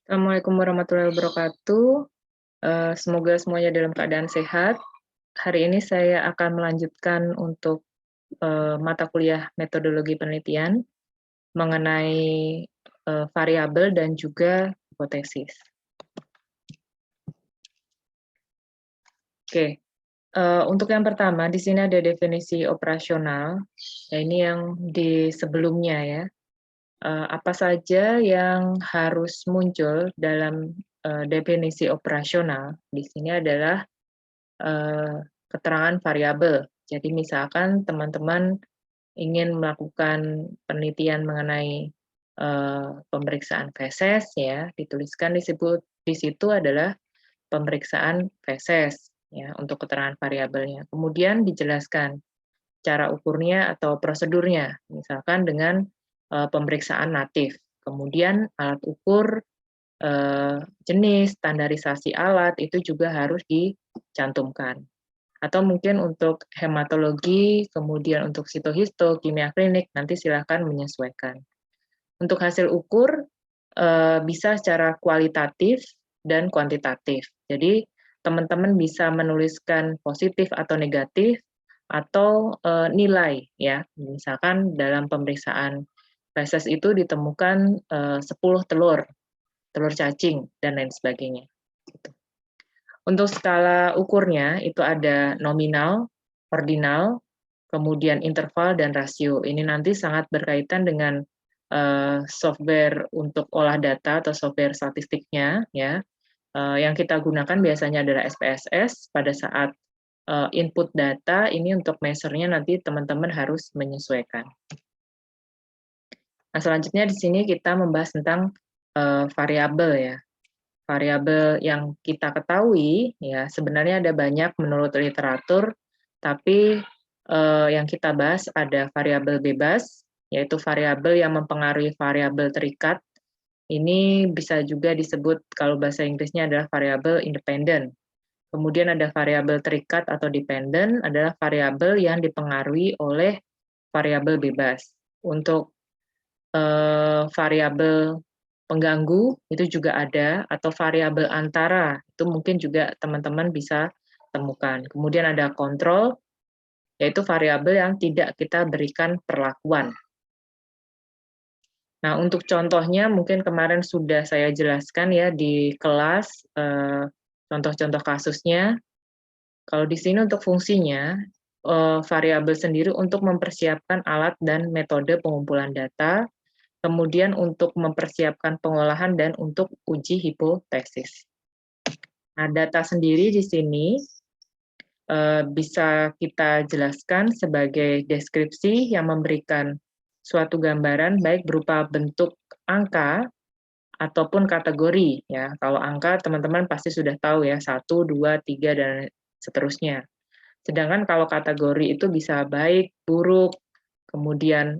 Assalamualaikum warahmatullahi wabarakatuh. Semoga semuanya dalam keadaan sehat. Hari ini saya akan melanjutkan untuk mata kuliah metodologi penelitian mengenai variabel dan juga hipotesis. Oke, untuk yang pertama di sini ada definisi operasional. Nah, ini yang di sebelumnya ya. Apa saja yang harus muncul dalam definisi operasional di sini adalah keterangan variabel. Jadi misalkan teman-teman ingin melakukan penelitian mengenai pemeriksaan feses ya, dituliskan disebut di situ adalah pemeriksaan feses ya untuk keterangan variabelnya. Kemudian dijelaskan cara ukurnya atau prosedurnya, misalkan dengan pemeriksaan natif. Kemudian alat ukur, jenis, standarisasi alat itu juga harus dicantumkan. Atau mungkin untuk hematologi, kemudian untuk sitohisto, kimia klinik, nanti silakan menyesuaikan. Untuk hasil ukur, bisa secara kualitatif dan kuantitatif. Jadi, teman-teman bisa menuliskan positif atau negatif, atau nilai ya. Misalkan dalam pemeriksaan feses itu ditemukan 10 telur cacing, dan lain sebagainya. Gitu. Untuk skala ukurnya itu ada nominal, ordinal, kemudian interval, dan rasio. Ini nanti sangat berkaitan dengan software untuk olah data atau software statistiknya ya. Yang kita gunakan biasanya adalah SPSS pada saat input data ini untuk measure-nya nanti teman-teman harus menyesuaikan. Nah, selanjutnya di sini kita membahas tentang variabel ya. Variabel yang kita ketahui ya sebenarnya ada banyak menurut literatur, tapi yang kita bahas ada variabel bebas, yaitu variabel yang mempengaruhi variabel terikat. Ini bisa juga disebut kalau bahasa Inggrisnya adalah variabel independen. Kemudian ada variabel terikat atau dependent, adalah variabel yang dipengaruhi oleh variabel bebas. Untuk variabel pengganggu itu juga ada, atau variabel antara, itu mungkin juga teman-teman bisa temukan. Kemudian ada kontrol, yaitu variabel yang tidak kita berikan perlakuan. Nah, untuk contohnya mungkin kemarin sudah saya jelaskan ya di kelas, contoh-contoh kasusnya. Kalau di sini untuk fungsinya, variabel sendiri untuk mempersiapkan alat dan metode pengumpulan data, kemudian untuk mempersiapkan pengolahan dan untuk uji hipotesis. Nah, data sendiri di sini bisa kita jelaskan sebagai deskripsi yang memberikan suatu gambaran baik berupa bentuk angka ataupun kategori ya. Kalau angka teman-teman pasti sudah tahu ya, 1, 2, 3 dan seterusnya. Sedangkan kalau kategori itu bisa baik, buruk, kemudian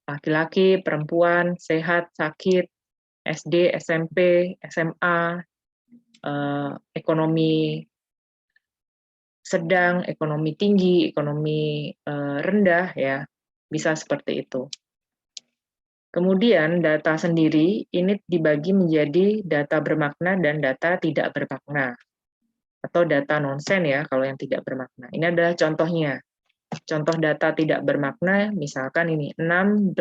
laki-laki, perempuan, sehat, sakit, SD, SMP, SMA, ekonomi sedang, ekonomi tinggi, ekonomi rendah ya, bisa seperti itu. Kemudian data sendiri ini dibagi menjadi data bermakna dan data tidak bermakna, atau data nonsen ya kalau yang tidak bermakna. Ini adalah contohnya. Contoh data tidak bermakna, misalkan ini 6.30,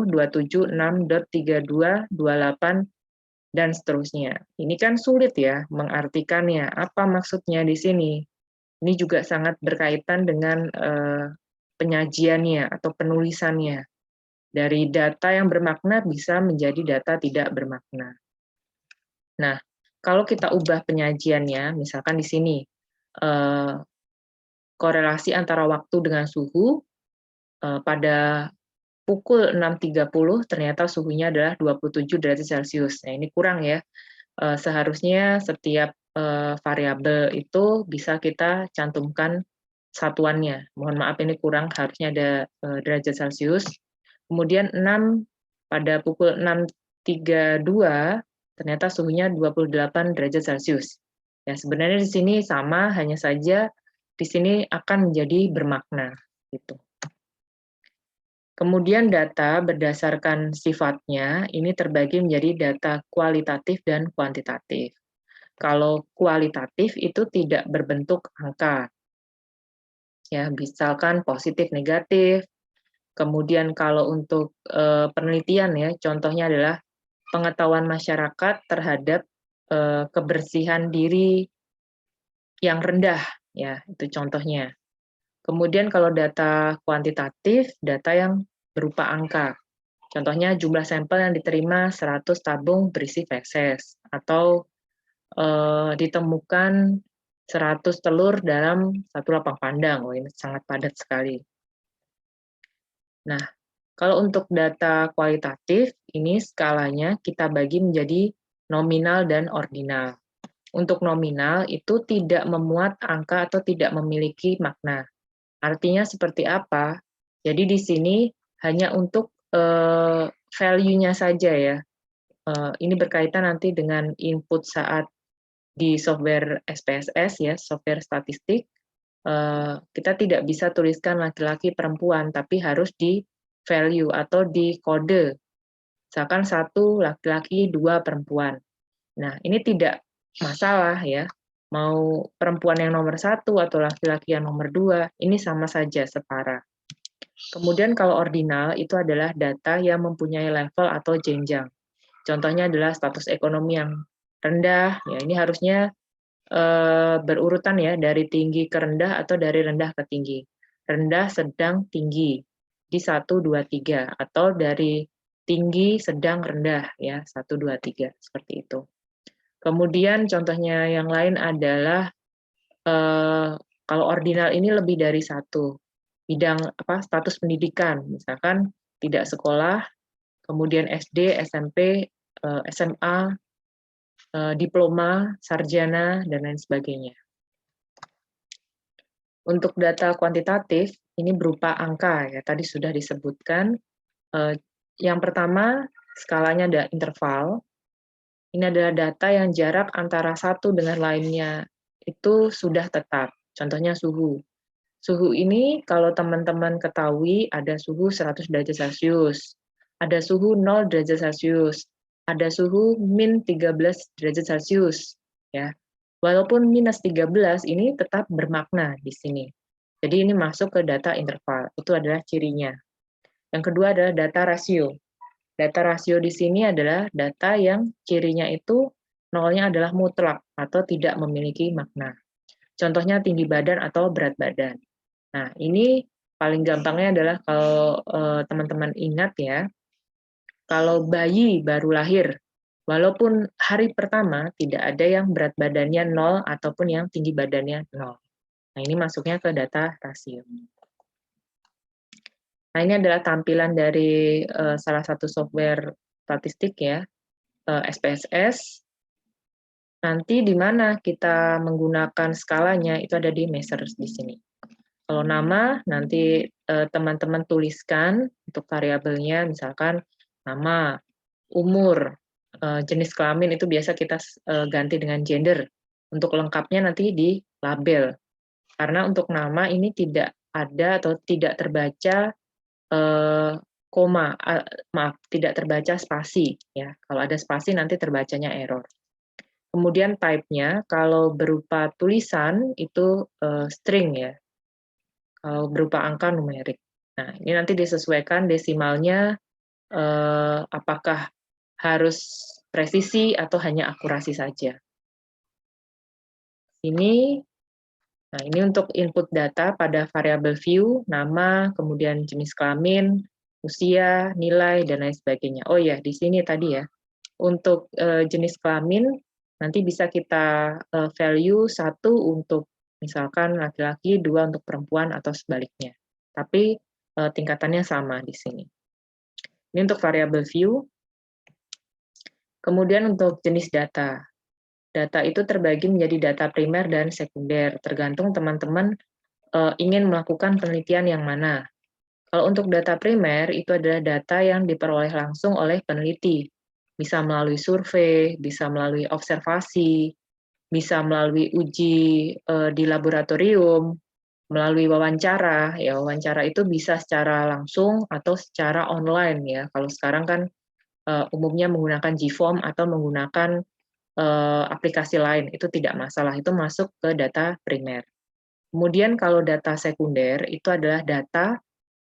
27, 6.32, 28, dan seterusnya. Ini kan sulit ya mengartikannya, apa maksudnya di sini. Ini juga sangat berkaitan dengan penyajiannya atau penulisannya. Dari data yang bermakna bisa menjadi data tidak bermakna. Nah, kalau kita ubah penyajiannya, misalkan di sini, korelasi antara waktu dengan suhu, pada pukul 6.30 ternyata suhunya adalah 27 derajat Celcius. Nah, ini kurang ya. Seharusnya setiap variabel itu bisa kita cantumkan satuannya. Mohon maaf ini kurang, harusnya ada derajat Celcius. Kemudian 6 pada pukul 6.32 ternyata suhunya 28 derajat Celcius. Ya, sebenarnya di sini sama, hanya saja di sini akan menjadi bermakna gitu. Kemudian data berdasarkan sifatnya ini terbagi menjadi data kualitatif dan kuantitatif. Kalau kualitatif itu tidak berbentuk angka, ya misalkan positif negatif. Kemudian kalau untuk penelitian ya, contohnya adalah pengetahuan masyarakat terhadap kebersihan diri yang rendah, ya itu contohnya. Kemudian kalau data kuantitatif, data yang berupa angka. Contohnya jumlah sampel yang diterima 100 tabung berisi feses, atau ditemukan 100 telur dalam satu lapang pandang. Oh, ini sangat padat sekali. Nah, kalau untuk data kualitatif, ini skalanya kita bagi menjadi nominal dan ordinal. Untuk nominal itu tidak memuat angka atau tidak memiliki makna. Artinya seperti apa? Jadi di sini hanya untuk value-nya saja ya. Ini berkaitan nanti dengan input saat di software SPSS ya, software statistik. Kita tidak bisa tuliskan laki-laki perempuan, tapi harus di value atau di kode. Misalkan 1 laki-laki, 2 perempuan. Nah, ini tidak masalah ya. Mau perempuan yang nomor 1 atau laki-laki yang nomor 2, ini sama saja, setara. Kemudian kalau ordinal itu adalah data yang mempunyai level atau jenjang. Contohnya adalah status ekonomi yang rendah, ya ini harusnya berurutan ya, dari tinggi ke rendah atau dari rendah ke tinggi. Rendah, sedang, tinggi. Di 1, 2, 3. Atau dari tinggi, sedang, rendah ya, 1, 2, 3. Seperti itu. Kemudian contohnya yang lain adalah kalau ordinal ini lebih dari 1. Bidang status pendidikan, misalkan tidak sekolah, kemudian SD, SMP, SMA, diploma, sarjana, dan lain sebagainya. Untuk data kuantitatif, ini berupa angka, ya tadi sudah disebutkan. Yang pertama, skalanya ada interval. Ini adalah data yang jarak antara satu dengan lainnya itu sudah tetap. Contohnya suhu. Suhu ini kalau teman-teman ketahui ada suhu 100 derajat Celcius, ada suhu 0 derajat Celcius, ada suhu min 13 derajat Celcius, ya. Walaupun minus 13 ini tetap bermakna di sini. Jadi ini masuk ke data interval, itu adalah cirinya. Yang kedua adalah data rasio. Data rasio di sini adalah data yang cirinya itu nolnya adalah mutlak atau tidak memiliki makna. Contohnya tinggi badan atau berat badan. Nah, ini paling gampangnya adalah kalau teman-teman ingat ya, kalau bayi baru lahir, walaupun hari pertama tidak ada yang berat badannya 0 ataupun yang tinggi badannya 0. Nah, ini masuknya ke data rasio. Nah, ini adalah tampilan dari salah satu software statistik ya, SPSS. Nanti di mana kita menggunakan skalanya, itu ada di measures di sini. Kalau nama, nanti teman-teman tuliskan untuk variabelnya, misalkan nama, umur, jenis kelamin itu biasa kita ganti dengan gender. Untuk lengkapnya nanti di label. Karena untuk nama ini tidak ada atau tidak terbaca koma, maaf, tidak terbaca spasi. Ya. Kalau ada spasi nanti terbacanya error. Kemudian type-nya, kalau berupa tulisan itu string ya. Kalau berupa angka numerik. Nah, ini nanti disesuaikan desimalnya apakah harus presisi atau hanya akurasi saja. Nah ini untuk input data pada variabel view, nama, kemudian jenis kelamin, usia, nilai, dan lain sebagainya. Oh ya, di sini tadi ya, untuk jenis kelamin, nanti bisa kita value 1 untuk misalkan laki-laki, 2 untuk perempuan, atau sebaliknya. Tapi tingkatannya sama di sini. Ini untuk variabel view. Kemudian untuk jenis data. Data itu terbagi menjadi data primer dan sekunder, tergantung teman-teman ingin melakukan penelitian yang mana. Kalau untuk data primer, itu adalah data yang diperoleh langsung oleh peneliti. Bisa melalui survei, bisa melalui observasi, bisa melalui uji di laboratorium, melalui wawancara, ya wawancara itu bisa secara langsung atau secara online ya. Kalau sekarang kan umumnya menggunakan Gform atau menggunakan aplikasi lain, itu tidak masalah, itu masuk ke data primer. Kemudian kalau data sekunder itu adalah data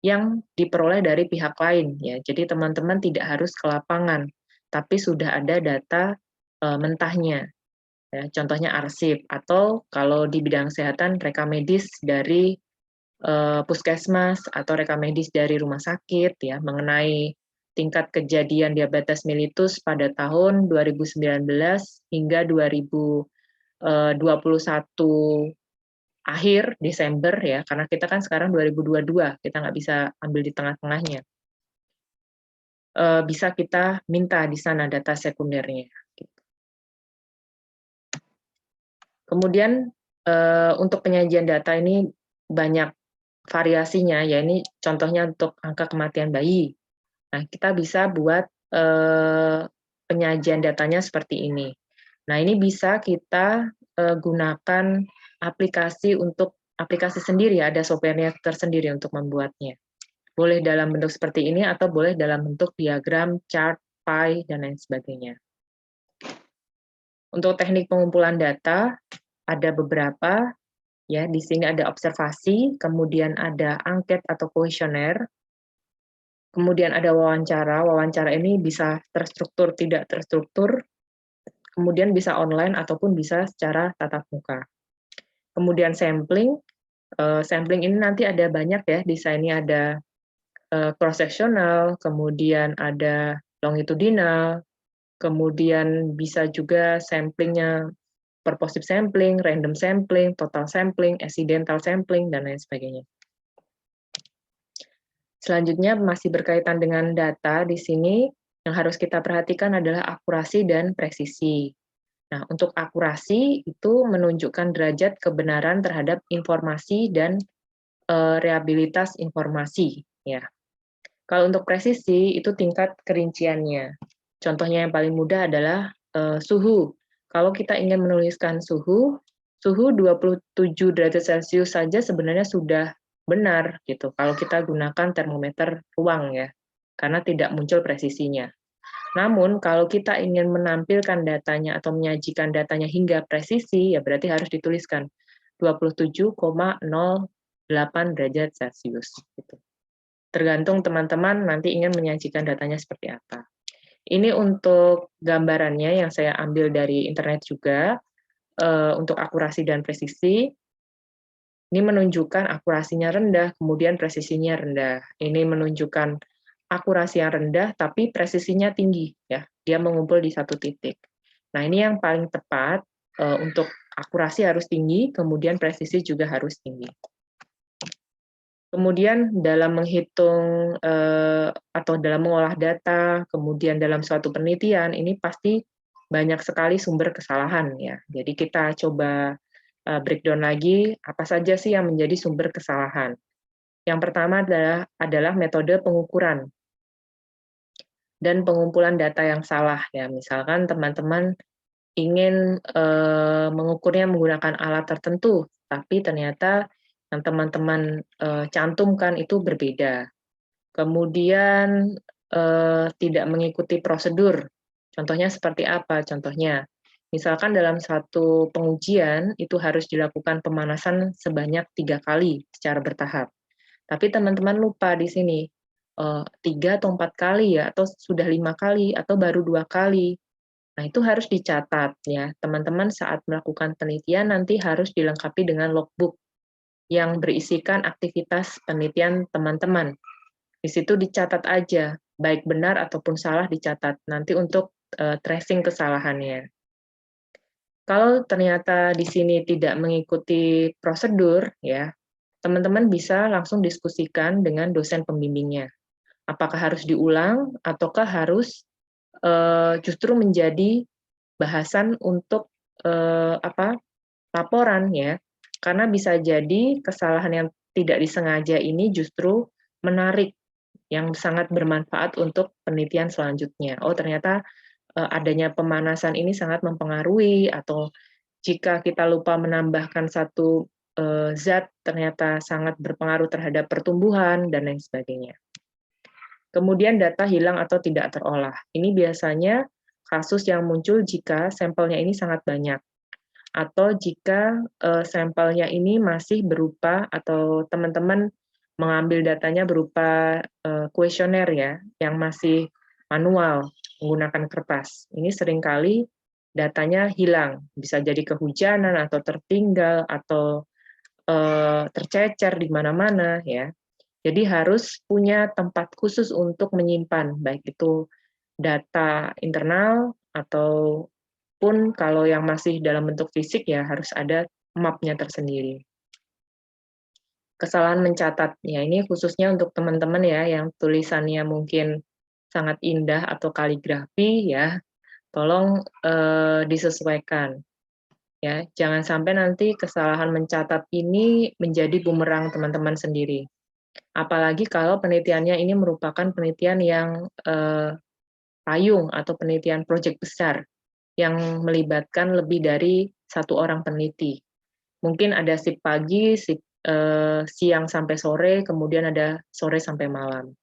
yang diperoleh dari pihak lain ya. Jadi teman-teman tidak harus ke lapangan, tapi sudah ada data mentahnya. Ya, contohnya arsip atau kalau di bidang kesehatan rekam medis dari puskesmas atau rekam medis dari rumah sakit ya mengenai tingkat kejadian diabetes mellitus pada tahun 2019 hingga 2021 akhir Desember ya, karena kita kan sekarang 2022, kita nggak bisa ambil di tengah-tengahnya. Bisa kita minta di sana data sekundernya. Kemudian untuk penyajian data ini banyak variasinya, ya ini contohnya untuk angka kematian bayi. Nah, kita bisa buat penyajian datanya seperti ini. Nah, ini bisa kita gunakan aplikasi sendiri, ada software-nya tersendiri untuk membuatnya. Boleh dalam bentuk seperti ini atau boleh dalam bentuk diagram, chart, pie, dan lain sebagainya. Untuk teknik pengumpulan data, ada beberapa, ya di sini ada observasi, kemudian ada angket atau kuesioner, kemudian ada wawancara. Wawancara ini bisa terstruktur, tidak terstruktur, kemudian bisa online ataupun bisa secara tatap muka. Kemudian sampling, sampling ini nanti ada banyak ya, desainnya ada cross-sectional, kemudian ada longitudinal, kemudian bisa juga samplingnya purposive sampling, random sampling, total sampling, accidental sampling, dan lain sebagainya. Selanjutnya masih berkaitan dengan data di sini, yang harus kita perhatikan adalah akurasi dan presisi. Nah, untuk akurasi itu menunjukkan derajat kebenaran terhadap informasi dan reliabilitas informasi. Ya. Kalau untuk presisi itu tingkat kerinciannya. Contohnya yang paling mudah adalah suhu. Kalau kita ingin menuliskan suhu 27 derajat Celcius saja sebenarnya sudah benar gitu. Kalau kita gunakan termometer ruang ya, karena tidak muncul presisinya. Namun kalau kita ingin menampilkan datanya atau menyajikan datanya hingga presisi, ya berarti harus dituliskan 27,08 derajat Celcius. Gitu. Tergantung teman-teman nanti ingin menyajikan datanya seperti apa. Ini untuk gambarannya yang saya ambil dari internet juga, untuk akurasi dan presisi. Ini menunjukkan akurasinya rendah, kemudian presisinya rendah. Ini menunjukkan akurasi yang rendah, tapi presisinya tinggi. Ya, dia mengumpul di satu titik. Nah, ini yang paling tepat, untuk akurasi harus tinggi, kemudian presisi juga harus tinggi. Kemudian dalam menghitung atau dalam mengolah data, kemudian dalam suatu penelitian, ini pasti banyak sekali sumber kesalahan ya. Jadi kita coba breakdown lagi apa saja sih yang menjadi sumber kesalahan. Yang pertama adalah metode pengukuran dan pengumpulan data yang salah ya. Misalkan teman-teman ingin mengukurnya menggunakan alat tertentu, tapi ternyata yang teman-teman cantumkan itu berbeda. Kemudian tidak mengikuti prosedur. Contohnya seperti apa? Contohnya, misalkan dalam satu pengujian itu harus dilakukan pemanasan sebanyak 3 kali secara bertahap. Tapi teman-teman lupa di sini, 3 atau 4 kali ya, atau sudah 5 kali, atau baru 2 kali. Nah, itu harus dicatat ya. Teman-teman saat melakukan penelitian nanti harus dilengkapi dengan logbook yang berisikan aktivitas penelitian teman-teman. Di situ dicatat aja, baik benar ataupun salah dicatat, nanti untuk tracing kesalahannya. Kalau ternyata di sini tidak mengikuti prosedur, ya, teman-teman bisa langsung diskusikan dengan dosen pembimbingnya. Apakah harus diulang, ataukah harus justru menjadi bahasan untuk laporan ya, karena bisa jadi kesalahan yang tidak disengaja ini justru menarik yang sangat bermanfaat untuk penelitian selanjutnya. Oh, ternyata adanya pemanasan ini sangat mempengaruhi, atau jika kita lupa menambahkan satu zat ternyata sangat berpengaruh terhadap pertumbuhan, dan lain sebagainya. Kemudian data hilang atau tidak terolah. Ini biasanya kasus yang muncul jika sampelnya ini sangat banyak, atau jika sampelnya ini masih berupa, atau teman-teman mengambil datanya berupa kuesioner ya, yang masih manual, menggunakan kertas. Ini seringkali datanya hilang, bisa jadi kehujanan, atau tertinggal, atau tercecer di mana-mana ya. Jadi harus punya tempat khusus untuk menyimpan, baik itu data internal ataupun kalau yang masih dalam bentuk fisik ya harus ada mapnya tersendiri. Kesalahan mencatat, ya ini khususnya untuk teman-teman ya yang tulisannya mungkin sangat indah atau kaligrafi ya, tolong disesuaikan. Ya, jangan sampai nanti kesalahan mencatat ini menjadi bumerang teman-teman sendiri. Apalagi kalau penelitiannya ini merupakan penelitian yang payung atau penelitian proyek besar yang melibatkan lebih dari satu orang peneliti. Mungkin ada shift pagi, shift siang sampai sore, kemudian ada sore sampai malam.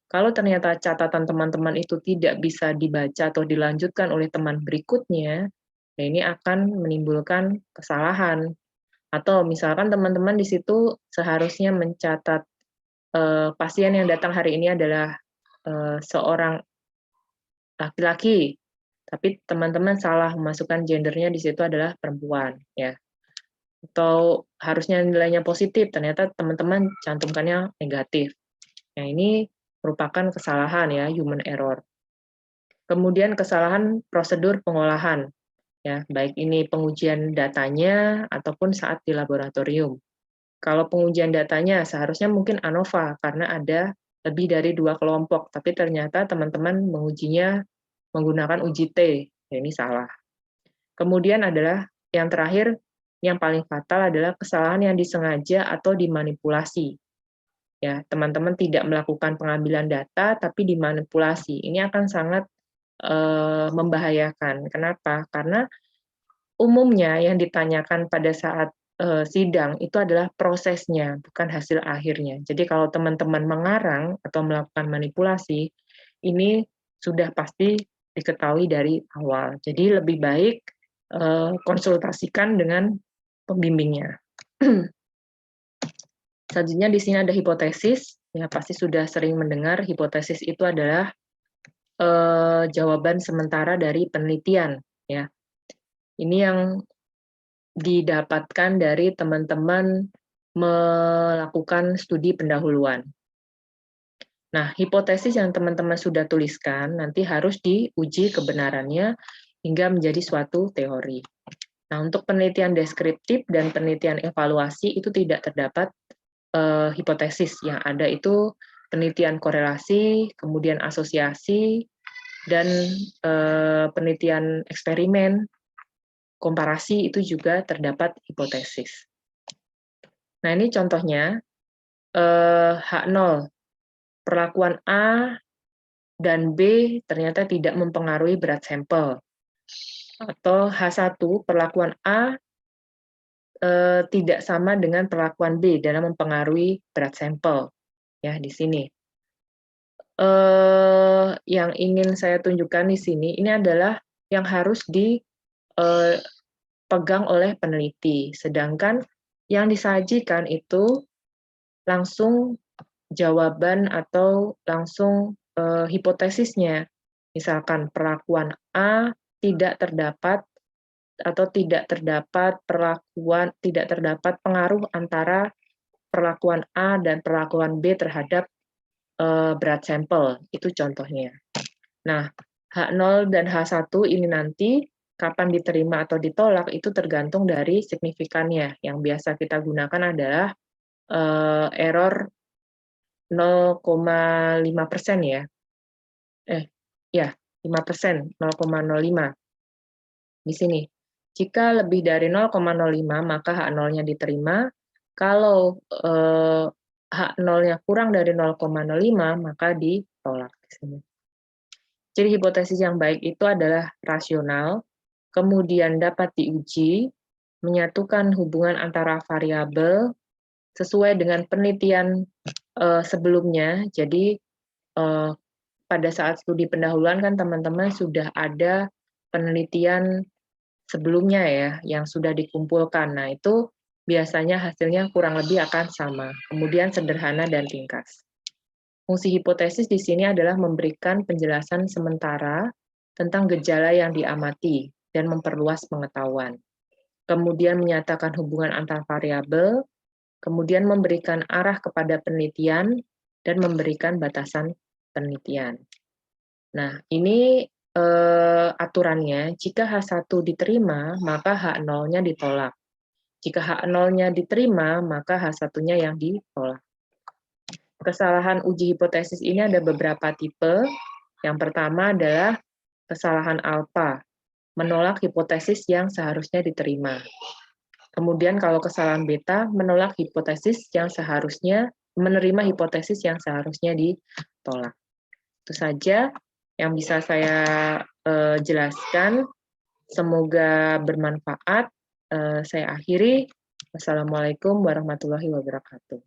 Kalau ternyata catatan teman-teman itu tidak bisa dibaca atau dilanjutkan oleh teman berikutnya, ya ini akan menimbulkan kesalahan. Atau misalkan teman-teman di situ seharusnya mencatat pasien yang datang hari ini adalah seorang laki-laki, tapi teman-teman salah memasukkan gendernya di situ adalah perempuan, ya. Atau harusnya nilainya positif, ternyata teman-teman cantumkannya negatif. Nah, ini merupakan kesalahan ya, human error. Kemudian kesalahan prosedur pengolahan, ya, baik ini pengujian datanya ataupun saat di laboratorium. Kalau pengujian datanya seharusnya mungkin ANOVA karena ada lebih dari 2 kelompok, tapi ternyata teman-teman mengujinya menggunakan uji T, ya ini salah. Kemudian adalah yang terakhir, yang paling fatal adalah kesalahan yang disengaja atau dimanipulasi. Ya, teman-teman tidak melakukan pengambilan data tapi dimanipulasi. Ini akan sangat membahayakan. Kenapa? Karena umumnya yang ditanyakan pada saat sidang itu adalah prosesnya, bukan hasil akhirnya. Jadi kalau teman-teman mengarang atau melakukan manipulasi, ini sudah pasti diketahui dari awal. Jadi lebih baik konsultasikan dengan pembimbingnya. Selanjutnya di sini ada hipotesis. Ya pasti sudah sering mendengar hipotesis itu adalah jawaban sementara dari penelitian. Ya, ini yang didapatkan dari teman-teman melakukan studi pendahuluan. Nah, hipotesis yang teman-teman sudah tuliskan nanti harus diuji kebenarannya hingga menjadi suatu teori. Nah, untuk penelitian deskriptif dan penelitian evaluasi itu tidak terdapat hipotesis. Yang ada itu penelitian korelasi, kemudian asosiasi, dan penelitian eksperimen, komparasi itu juga terdapat hipotesis. Nah, ini contohnya H0, perlakuan A dan B ternyata tidak mempengaruhi berat sampel. Atau H1, perlakuan A tidak sama dengan perlakuan B dalam mempengaruhi berat sampel. Ya, di sini. Yang ingin saya tunjukkan di sini, ini adalah yang harus dipegang oleh peneliti. Sedangkan yang disajikan itu langsung jawaban atau langsung hipotesisnya. Misalkan perlakuan A tidak terdapat atau tidak terdapat pengaruh antara perlakuan A dan perlakuan B terhadap berat sampel, itu contohnya. Nah, H0 dan H1 ini nanti kapan diterima atau ditolak itu tergantung dari signifikannya. Yang biasa kita gunakan adalah error 0,5% ya. Ya, 5%, 0,05. Di sini. Jika lebih dari 0,05 maka H0-nya diterima. Kalau H0-nya kurang dari 0,05 maka ditolak di sini. Jadi hipotesis yang baik itu adalah rasional, kemudian dapat diuji, menyatukan hubungan antara variabel sesuai dengan penelitian sebelumnya. Jadi pada saat studi pendahuluan kan teman-teman sudah ada penelitian sebelumnya ya yang sudah dikumpulkan. Nah, itu biasanya hasilnya kurang lebih akan sama. Kemudian sederhana dan ringkas. Fungsi hipotesis di sini adalah memberikan penjelasan sementara tentang gejala yang diamati dan memperluas pengetahuan. Kemudian menyatakan hubungan antar variabel, kemudian memberikan arah kepada penelitian, dan memberikan batasan penelitian. Nah, ini aturannya, jika H1 diterima, maka H0-nya ditolak. Jika H0-nya diterima, maka H1-nya yang ditolak. Kesalahan uji hipotesis ini ada beberapa tipe. Yang pertama adalah kesalahan alfa, menolak hipotesis yang seharusnya diterima. Kemudian kalau kesalahan beta, menolak hipotesis yang seharusnya, menerima hipotesis yang seharusnya ditolak. Itu saja yang bisa saya jelaskan. Semoga bermanfaat. Saya akhiri. Wassalamualaikum warahmatullahi wabarakatuh.